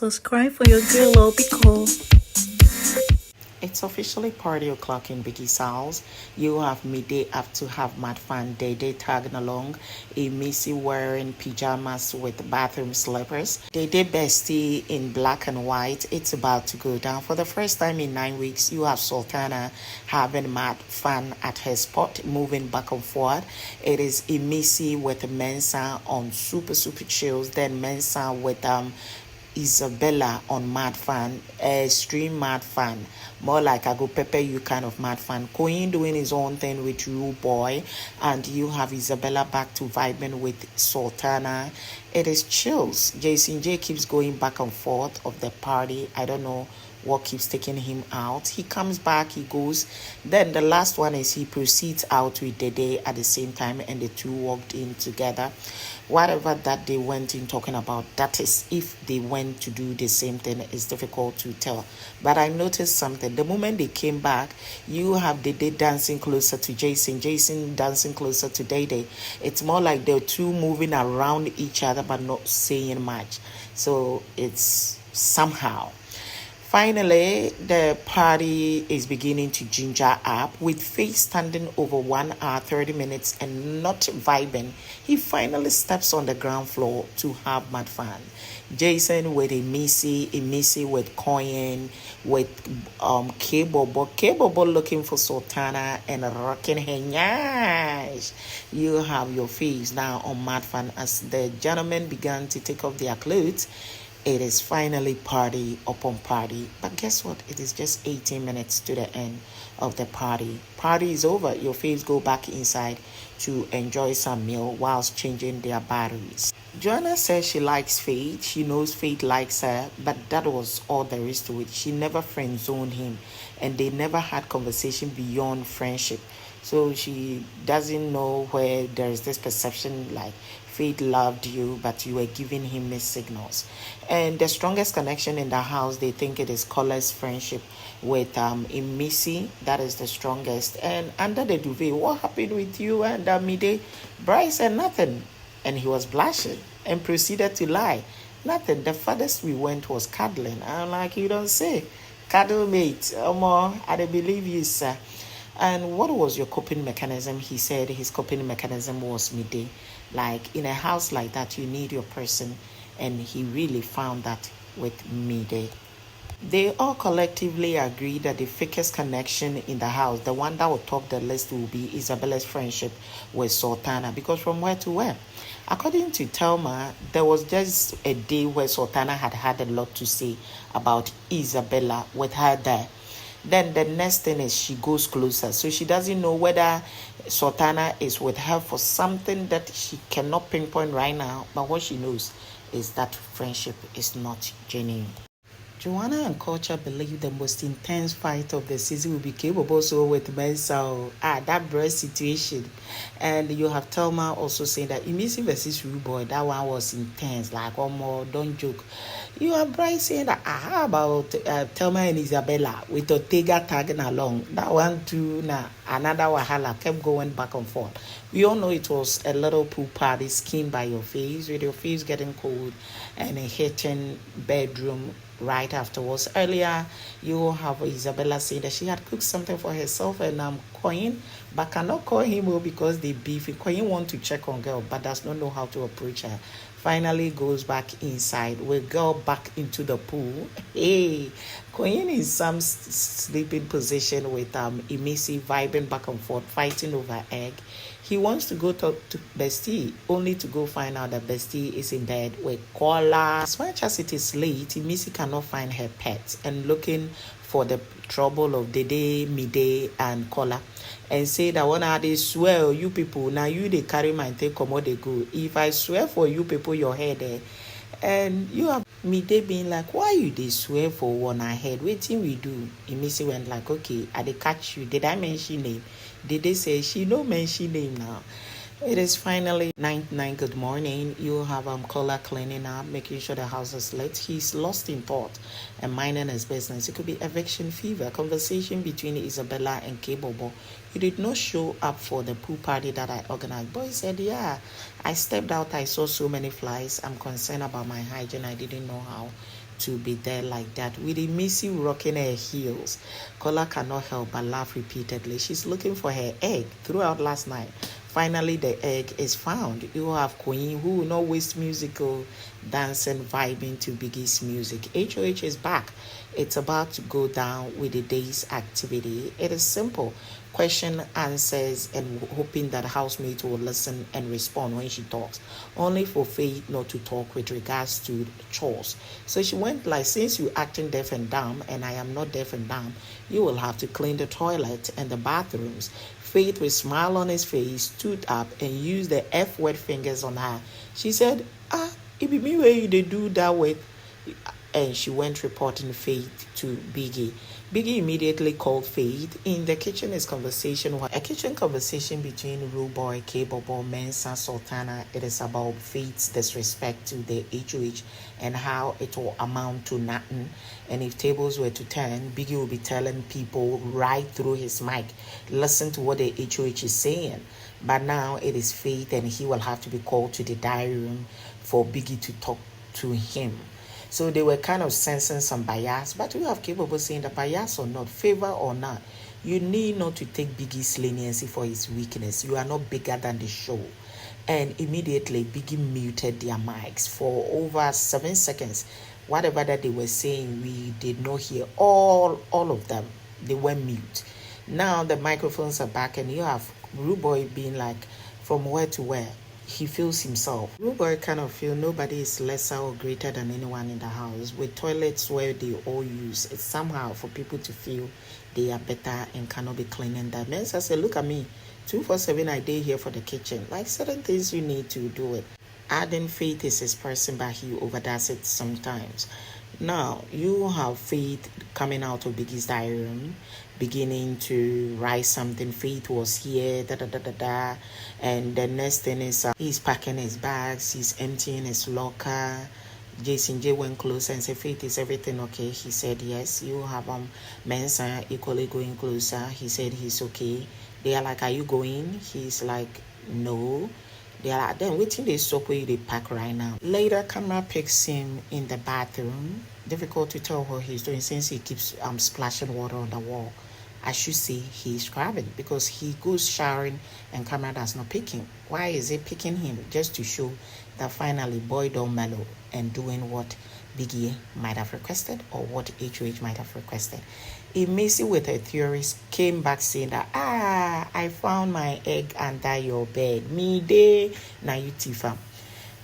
Subscribe for your girl or be cool. It's officially party o'clock in Biggie Sal's. You have midday up to have mad fun. Dede tagging along. Imisi wearing pajamas with bathroom slippers. Dede bestie in black and white. It's about to go down. For the first time in 9 weeks, you have Sultana having mad fun at her spot, moving back and forth. It is Imisi with Mensa on super chills. Then Mensa with Isabella on Mad Fan, extreme Mad Fan, more like I go pepper you kind of Mad Fan. Koyin doing his own thing with you boy, and you have Isabella back to vibing with Sultana. It is chills. Jason J keeps going back and forth of the party. I don't know what keeps taking him out. He comes back, he goes. Then the last one is he proceeds out with Dede at the same time, and the two walked in together. Whatever that they went in talking about, that is, if they went to do the same thing, is difficult to tell. But I noticed something. The moment they came back, you have Dede dancing closer to Jason dancing closer to Dede. It's more like they're two moving around each other but not saying much. So it's somehow. Finally, the party is beginning to ginger up with Faith standing over 1 hour, 30 minutes and not vibing. He finally steps on the ground floor to have mad fun. Jason with Imisi with Koyin, with K-Bobo looking for Sultana and rocking her nyash. You have your face now on mad fun as the gentlemen began to take off their clothes. It is finally party upon party. But guess what? It is just 18 minutes to the end of the party. Party is over. Your faves go back inside to enjoy some meal whilst changing their batteries. Joanna says she likes Faith. She knows Faith likes her, but that was all there is to it. She never friend zoned him, and they never had conversation beyond friendship. So she doesn't know where there is this perception like Faith loved you, but you were giving him mixed signals. And the strongest connection in the house, they think it is Cola's friendship with Imisi. That is the strongest. And under the duvet, what happened with you and Mide? Bryce said nothing. And he was blushing and proceeded to lie. Nothing. The farthest we went was cuddling. I'm like, you don't say. Cuddle mate. I don't believe you, sir. And what was your coping mechanism? He said his coping mechanism was midday. Like in a house like that, you need your person. And he really found that with midday. They all collectively agree that the thickest connection in the house, the one that will top the list, will be Isabella's friendship with Sultana. Because from where to where? According to Thelma, there was just a day where Sultana had a lot to say about Isabella with her there. Then the next thing is she goes closer. So she doesn't know whether Sultana is with her for something that she cannot pinpoint right now. But what she knows is that friendship is not genuine. Joanna and Culture believe the most intense fight of the season will be capable so with Mensa. That breast situation. And you have Thelma also saying that Imisi versus Rude Boy, that one was intense. Like, one more, don't joke. You have Bryce saying that, how about Thelma and Isabella with Ortega tagging along? That one too, another Wahala kept going back and forth. We all know it was a little pool party, skin by your face, with your face getting cold and a hitting bedroom right afterwards. Earlier, you have Isabella saying that she had cooked something for herself and Koyin, but cannot call him because they beef. Koyin want to check on girl, but does not know how to approach her. Finally goes back inside with girl back into the pool. Hey, Koyin in some sleeping position with Imisi vibing back and forth, fighting over egg. He wants to go talk to Bestie, only to go find out that Bestie is in bed with Kola. As much as it is late, Imisi cannot find her pets and looking for the trouble of Dede, Mide, and Kola. And say that when I swear, you people, now you they carry my take, come on, they go. If I swear for you people, your head there. And you have Mide being like, why you they swear for one ahead? Waiting we do. Imisi went like, okay, I they catch you. Did I mention name? Did they say she no mention name now? It is finally 9 good morning. You have Kola cleaning up, making sure the house is lit. He's lost in thought and minding his business. It could be eviction fever. Conversation between Isabella and K-Bobo. You did not show up for the pool party that I organized. Boy said, yeah, I stepped out. I saw so many flies. I'm concerned about my hygiene. I didn't know how to be there like that. With Imisi rocking her heels, Kola cannot help but laugh repeatedly. She's looking for her egg throughout last night. Finally, the egg is found. You have Koyin, who will not waste musical dancing, vibing to Biggie's music. HOH is back. It's about to go down with the day's activity. It is simple. Question, answers, and hoping that housemates will listen and respond when she talks. Only for Faith not to talk with regards to chores. So she went like, since you acting deaf and dumb, and I am not deaf and dumb, you will have to clean the toilet and the bathrooms. Faith, with a smile on his face, stood up and used the F word fingers on her. She said, it be me where you they do that with. And she went reporting Faith to Biggie. Biggie immediately called Faith. In the kitchen is a kitchen conversation between Rude Boy, K-Bobo, Mensa, Sultana. It is about Faith's disrespect to the HOH and how it will amount to nothing. And if tables were to turn, Biggie will be telling people right through his mic, listen to what the HOH is saying. But now it is Faith, and he will have to be called to the diary room for Biggie to talk to him. So they were kind of sensing some bias, but we have capable saying that bias or not, favor or not, you need not to take Biggie's leniency for his weakness. You are not bigger than the show. And immediately Biggie muted their mics for over 7 seconds. Whatever that they were saying, we did not hear all of them. They were mute. Now the microphones are back, and you have Rude Boy being like, from where to where? He feels himself. Rude Boy kind of feel nobody is lesser or greater than anyone in the house. With toilets where they all use, it's somehow for people to feel they are better and cannot be cleaning that. Men say, look at me, 247 I day here for the kitchen. Like certain things you need to do it. Adding Faith is his person, but he overdoes it sometimes. Now, you have Faith coming out of Biggie's diary room, beginning to write something. Faith was here, and the next thing is he's packing his bags, he's emptying his locker. Jason J went closer and said, Faith, is everything okay? He said, yes. You have Mensa equally going closer. He said he's okay. They are like, are you going? He's like, no. They are like, then waiting they stop where they pack right now. Later, camera picks him in the bathroom. Difficult to tell what he's doing since he keeps splashing water on the wall. I should say he's scrubbing because he goes showering and camera does not pick him. Why is it picking him? Just to show that finally boy don't mellow and doing what Biggie might have requested or what HOH might have requested. Imisi with her theories came back saying that, I found my egg under your bed. Me day, now you tifa.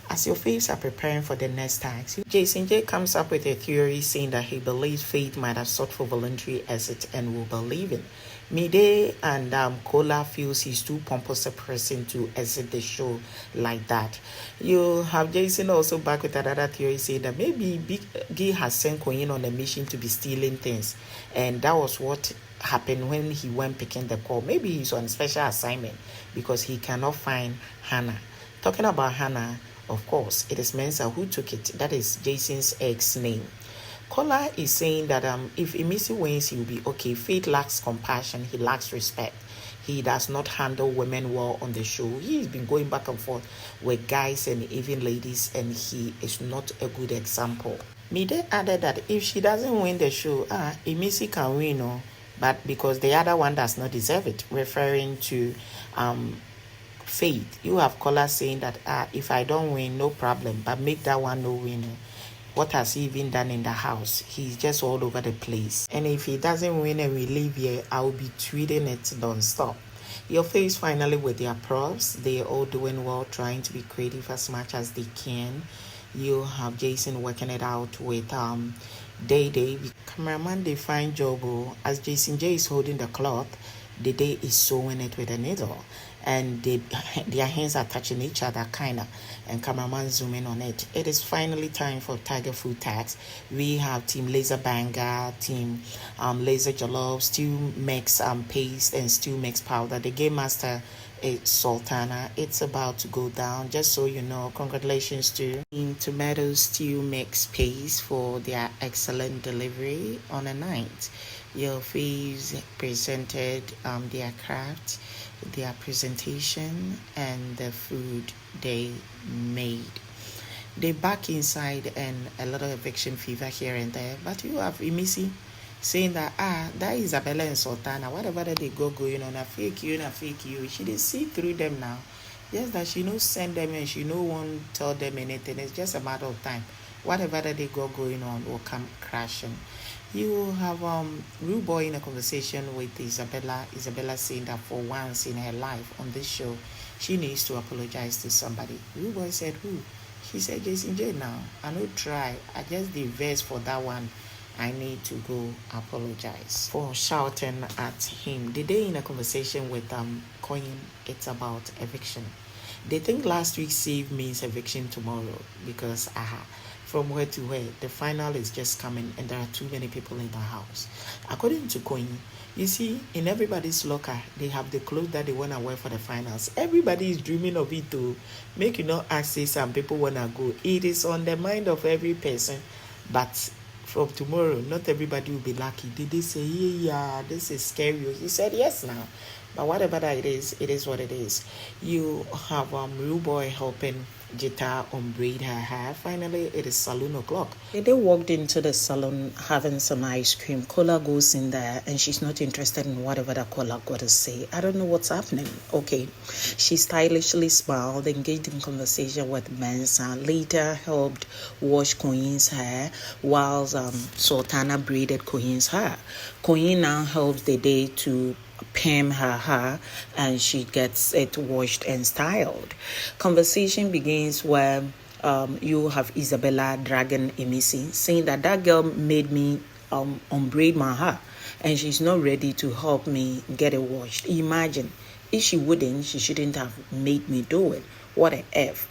As your faves are preparing for the next tax, Jason J comes up with a theory saying that he believes Faith might have sought for voluntary exit and will believe it. Mide and Kola feels he's too pompous a person to exit the show like that. You have Jason also back with another theory saying that maybe Biggie has sent Koyin on a mission to be stealing things, and that was what happened when he went picking the call. Maybe he's on special assignment because he cannot find Hannah. Talking about Hannah, of course, it is Mensa who took it. That is Jason's ex name. Kola is saying that if Imisi wins, he will be okay. Faith lacks compassion. He lacks respect. He does not handle women well on the show. He's been going back and forth with guys and even ladies, and he is not a good example. Mide added that if she doesn't win the show, Imisi can win, but because the other one does not deserve it, referring to Faith. You have Kola saying that if I don't win, no problem, but make that one no winner. What has he even done in the house? He's just all over the place. And if he doesn't win and we leave here, I'll be tweeting it non-stop. Your face finally with their props. They're all doing well, trying to be creative as much as they can. You have Jason working it out with Dede. Cameraman, they fine job. As Jason J is holding the cloth, Dede is sewing it with a needle. And their hands are touching each other, kind of, and cameraman zooming on it. It is finally time for Tiger Food Tags. We have Team Laser Banger, Team Laser Jollof, Stew Mix Paste, and Stew Mix Powder. The Game Master is Sultana. It's about to go down, just so you know. Congratulations to Team Tomato Stew Mix Paste for their excellent delivery on a night. Your faves presented their craft, their presentation, and the food they made. They back inside and a little eviction fever here and there. But you have Imisi saying that that Isabella and Sultana, whatever that they going on, a fake you. She did see through them now. Just that she no send them and she no one tell them anything. It's just a matter of time. Whatever that they going on will come crashing. You have Rude Boy in a conversation with Isabella. Isabella saying that for once in her life on this show, she needs to apologize to somebody. Rude Boy said who? She said Jason J now. I no try. I just the verse for that one. I need to go apologize for shouting at him. Dede in a conversation with Koyin, it's about eviction. They think last week's save means eviction tomorrow because from where to where the final is just coming and there are too many people in the house. According to Koyin, you see, in everybody's locker, they have the clothes that they want to wear for the finals. Everybody is dreaming of it to make you not ask say some people want to go. It is on the mind of every person, but from tomorrow, not everybody will be lucky. Did they say, yeah, this is scary? He said, yes now. But whatever that it is what it is. You have Rude Boy helping Jita unbraid her hair. Finally, it is Salon o'clock. They walked into the salon having some ice cream. Cola goes in there and she's not interested in whatever that Cola got to say. I don't know what's happening. Okay. She stylishly smiled, engaged in conversation with Mensa, later helped wash Koyin's hair whilst Sultana braided Koyin's hair. Koyin now helps Dede to perm her hair and she gets it washed and styled. Conversation begins where you have Isabella dragging Imisi, saying that girl made me unbraid my hair and she's not ready to help me get it washed. Imagine, if she wouldn't, she shouldn't have made me do it. What a F.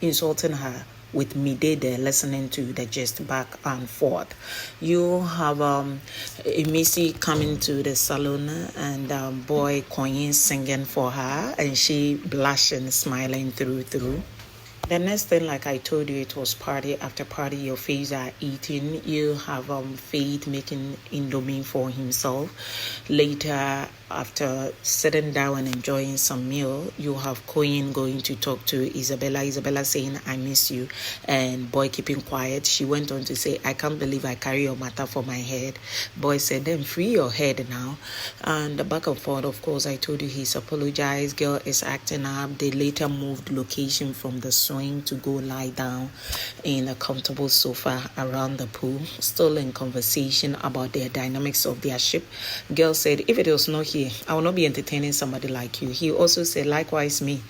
Insulting her with me Dede listening to the gist back and forth. You have Imisi coming to the salon and boy Koyin singing for her and she blushing, smiling through. The next thing, like I told you, it was party after party. Your face are eating. You have Faith making Indomie for himself. Later, after sitting down and enjoying some meal, you have Koyin going to talk to Isabella. Isabella saying, I miss you. And boy keeping quiet. She went on to say, I can't believe I carry your matter for my head. Boy said, then free your head now. And the back and forth, of course, I told you he's apologized. Girl is acting up. They later moved location from the swing to go lie down in a comfortable sofa around the pool. Still in conversation about their dynamics of their ship. Girl said, if it was not here, I will not be entertaining somebody like you. He also said, likewise me.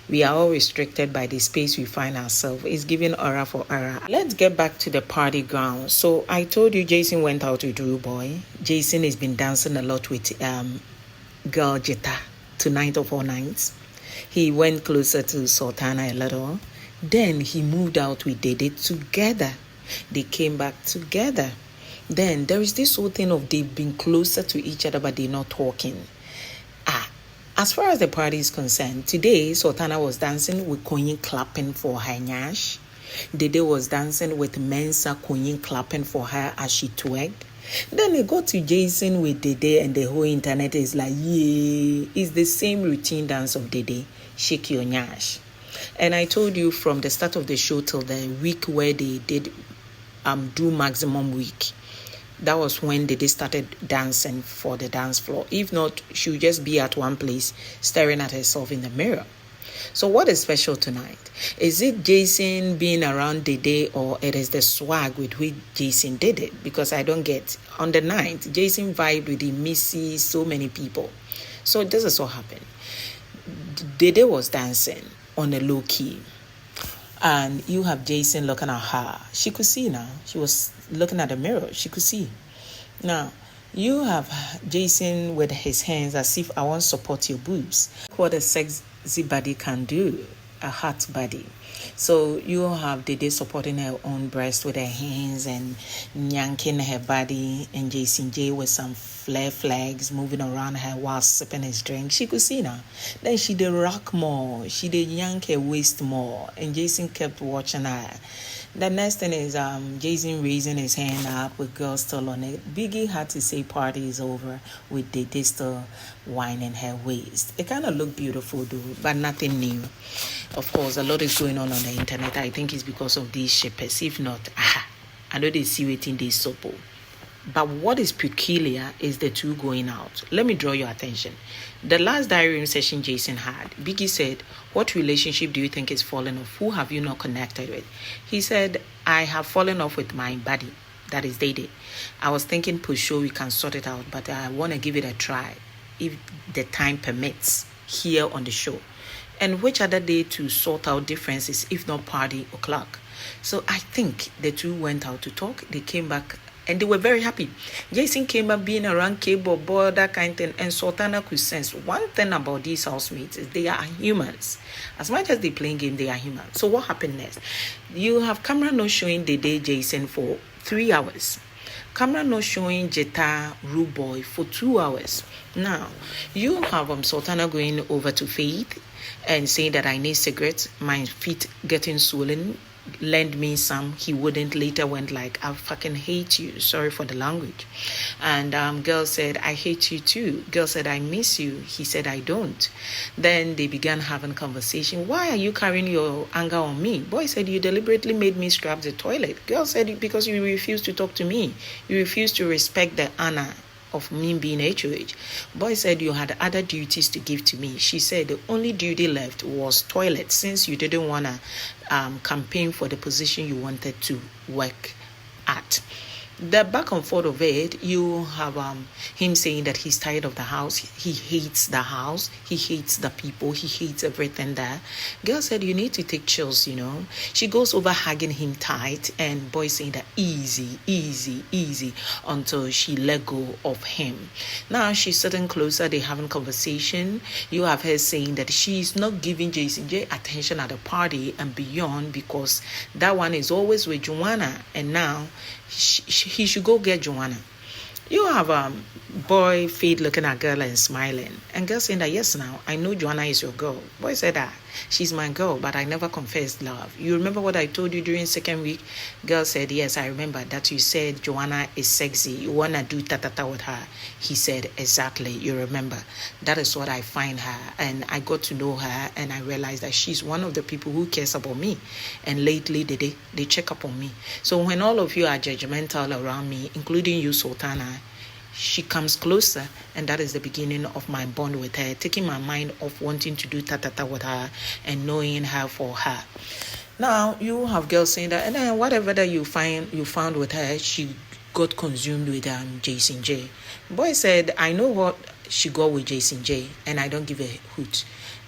We are all restricted by the space we find ourselves. It's giving aura for aura. Let's get back to the party ground. So I told you Jason went out with Rude Boy. Jason has been dancing a lot with girl Jita tonight of all nights. He went closer to Sultana a little. Then he moved out with Dede together. They came back together. Then there is this whole thing of they've been closer to each other but they're not talking. As far as the party is concerned, today Sultana was dancing with Koyin clapping for her nyash. Dede was dancing with Mensa, Koyin clapping for her as she twerked. Then they got to Jason with Dede and the whole internet is like, yeah, it's the same routine dance of Dede, shake your nyash. And I told you from the start of the show till the week where they did do maximum week, that was when they started dancing for the dance floor. If not, she would just be at one place staring at herself in the mirror. So what is special tonight? Is it Jason being around Dede or it is the swag with which Jason did it? Because I don't get. On the night, Jason vibed with Imisi, so many people. So this is what happened. Dede was dancing on a low key. And you have Jason looking at her. She could see now. She was looking at the mirror. She could see. Now, you have Jason with his hands as if I want to support your boobs. What a sexy body can do. A hot body. So you have Dede supporting her own breast with her hands and yanking her body, and Jason J with some flare flags moving around her while sipping his drink. She could see now. Then she did rock more. She did yank her waist more, and Jason kept watching her. The next thing is Jason raising his hand up with girls still on it. Biggie had to say party is over with Dede still whining her waist. It kind of looked beautiful though, but nothing new. Of course, a lot is going on the internet. I think it's because of these shippers. If not, I know they see it in this soap. But what is peculiar is the two going out. Let me draw your attention. The last diary room session Jason had, Biggie said, "What relationship do you think is falling off? Who have you not connected with?" He said, "I have fallen off with my buddy, that is Dede. I was thinking, sure, we can sort it out, but I want to give it a try, if the time permits, here on the show. And which other day to sort out differences, if not party o'clock?" So I think the two went out to talk. They came back and they were very happy. Jason came up being around cable, boy, that kind of thing. And Sultana could sense one thing about these housemates is they are humans. As much as they playing game, they are humans. So what happened next? You have camera not showing the day Jason for 3 hours. Camera not showing Jetta Rude Boy for 2 hours. Now, you have Sultana going over to Faith and saying that I need cigarettes, my feet getting swollen, lend me some. He wouldn't. Later went like, "I fucking hate you, sorry for the language." And girl said, "I hate you too." Girl said, "I miss you." He said, "I don't." Then they began having conversation. "Why are you carrying your anger on me?" Boy said, "You deliberately made me scrub the toilet." Girl said, "Because you refused to talk to me. You refused to respect the honor of me being HOH. Boy said, "You had other duties to give to me." She said, "The only duty left was toilet, since you didn't want to campaign for the position you wanted to work at." The back and forth of it, you have him saying that he's tired of the house. He hates the house. He hates the people. He hates everything there. Girl said, "You need to take chills, you know." She goes over hugging him tight, and boy saying that easy, easy, easy, until she let go of him. Now she's sitting closer. They're having conversation. You have her saying that she's not giving Jason J attention at the party and beyond, because that one is always with Joanna, and now he should go get Joanna. You have boy Faith looking at girl and smiling, and girl saying that, "Yes, now I know Joanna is your girl." Boy said that, "She's my girl, but I never confessed love. You remember what I told you during second week?" Girl said, "Yes, I remember that you said Joanna is sexy. You wanna do ta-ta-ta with her." He said, "Exactly, you remember. That is what I find her, and I got to know her, and I realized that she's one of the people who cares about me. And lately they check up on me. So when all of you are judgmental around me, including you, Sultana, she comes closer, and that is the beginning of my bond with her, taking my mind off wanting to do ta-ta-ta with her and knowing her for her." Now you have girls saying that, and then whatever that you found with her, she got consumed with Jason J. Boy said, "I know what she got with Jason J, and I don't give a hoot."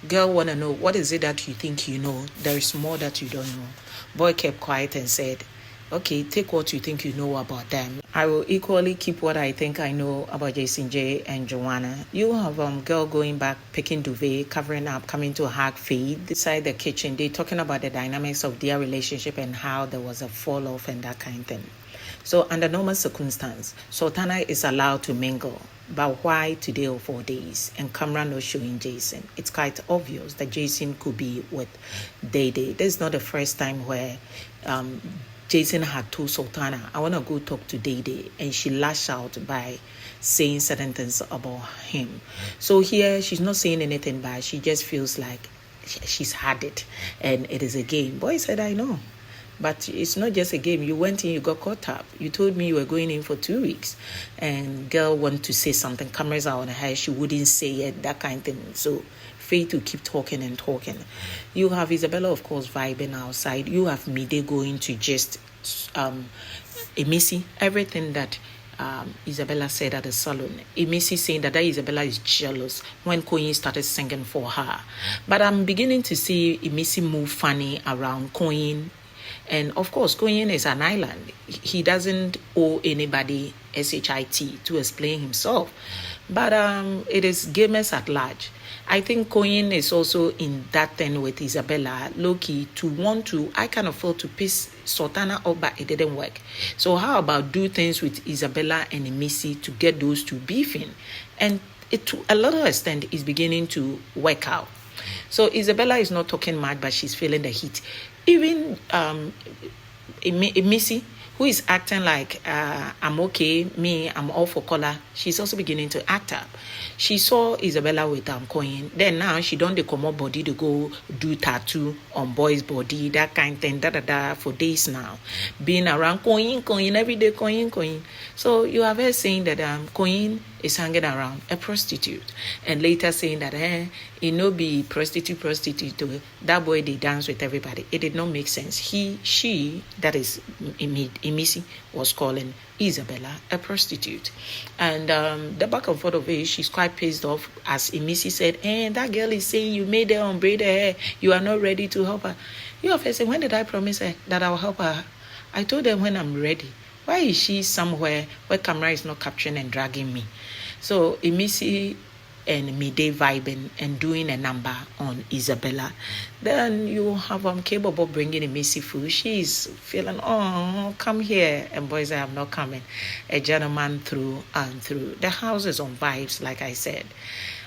Girl wanna know, what is it that you think you know? There is more that you don't know. Boy kept quiet and said, "Okay, take what you think you know about them. I will equally keep what I think I know about Jason J and Joanna." You have girl going back, picking duvet, covering up, coming to hug Faith inside the kitchen. They talking about the dynamics of their relationship and how there was a fall off and that kind of thing. So under normal circumstance, Sultana is allowed to mingle. But why today or 4 days? And camera not showing Jason. It's quite obvious that Jason could be with Dede. This is not the first time where Jason had told Sultana, "I want to go talk to Dede," and she lashed out by saying certain things about him. So here she's not saying anything bad. She just feels like she's had it and it is a game. Boy said, "I know. But it's not just a game. You went in, you got caught up. You told me you were going in for 2 weeks." And girl wanted to say something. Cameras are on her. She wouldn't say it, that kind of thing. So Faith to keep talking and talking. You have Isabella, of course, vibing outside. You have Mide going to just Imisi. Everything that Isabella said at the salon. Imisi saying that Isabella is jealous when Koyin started singing for her. But I'm beginning to see Imisi move funny around Koyin. And of course, Koyin is an island. He doesn't owe anybody SHIT to explain himself. But it is gamers at large. I think Koyin is also in that thing with Isabella, low-key, to want to, I can afford to piss Sultana up, but it didn't work. So how about do things with Isabella and Imisi to get those two beefing? And it, to a lot of extent, is beginning to work out. So Isabella is not talking much, but she's feeling the heat. Even Imisi, who is acting like I'm okay, me, I'm all for color, she's also beginning to act up. She saw Isabella with Koyin. Then now she don't come up body to go do tattoo on boy's body, that kind of thing, for days now. Being around Koyin, every day Koyin. So you have her saying that Koyin is hanging around a prostitute, and later saying that it no be prostitute that boy they dance with everybody. It did not make sense. She that is Imisi was calling Isabella a prostitute, and the back and forth of it, she's quite pissed off as Imisi said, that girl is saying you made her unbraid her hair, you are not ready to help her. You have said, when did I promise her that I'll help her? I told her when I'm ready. Why is she somewhere where camera is not capturing and dragging me? So Imisi and Mide vibing and doing a number on Isabella. Then you have capable bringing Imisi food. She's feeling, oh, come here. And boys, I am not coming. A gentleman through and through. The house is on vibes, like I said.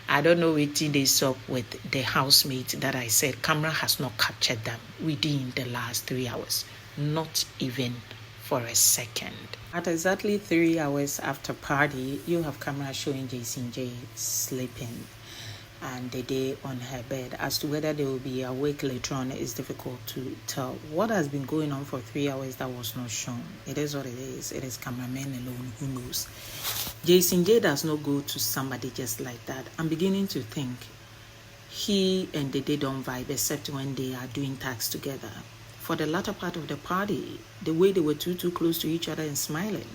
I don't know what they saw with the housemates that I said. Camera has not captured them within the last 3 hours. Not even for a second. At exactly 3 hours after party, you have camera showing Jason J sleeping and Dede on her bed. As to whether they will be awake later on is difficult to tell. What has been going on for 3 hours that was not shown? It is what it is. It is cameraman alone who knows. Jason J does not go to somebody just like that. I'm beginning to think he and Dede don't vibe except when they are doing tasks together. For the latter part of the party, the way they were too close to each other and smiling.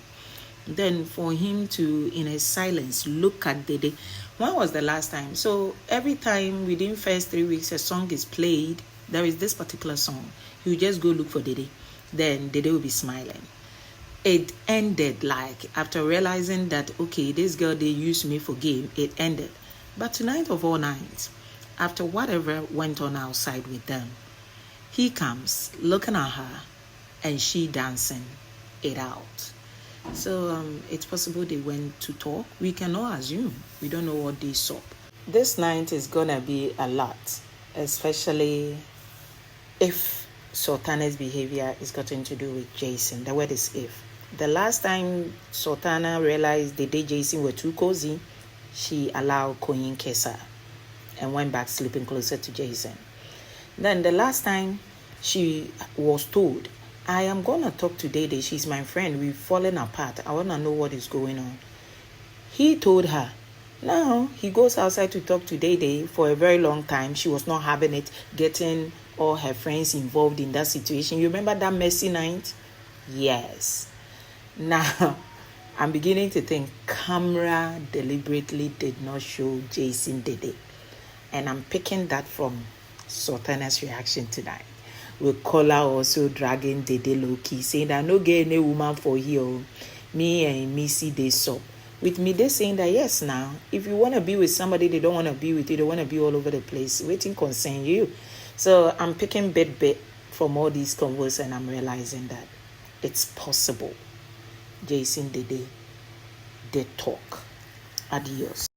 Then for him to, in his silence, look at Dede. When was the last time? So every time within first 3 weeks a song is played, there is this particular song. You just go look for Dede. Then Dede will be smiling. It ended like after realizing that, okay, this girl, they used me for game, it ended. But tonight of all nights, after whatever went on outside with them, he comes looking at her and she dancing it out. So it's possible they went to talk. We cannot assume. We don't know what they saw. This night is gonna be a lot, especially if Sultana's behavior is gotten to do with Jason. The word is if. The last time Sultana realized the day Jason were too cozy, she allowed Koyin kiss her and went back sleeping closer to Jason. Then the last time she was told, I am going to talk to Dede. She's my friend. We've fallen apart. I want to know what is going on. He told her. Now he goes outside to talk to Dede for a very long time. She was not having it, getting all her friends involved in that situation. You remember that messy night? Yes. Now, I'm beginning to think camera deliberately did not show Jason Dede. And I'm picking that from Sultana's reaction tonight. With Kola also dragging Dede low-key, saying that no get any woman for here. Me and Imisi they saw. With me, they saying that yes now, if you want to be with somebody, they don't want to be with you, they want to be all over the place. Waiting concern you. So I'm picking bit from all these convos and I'm realizing that it's possible Jason Dede did talk. Adios.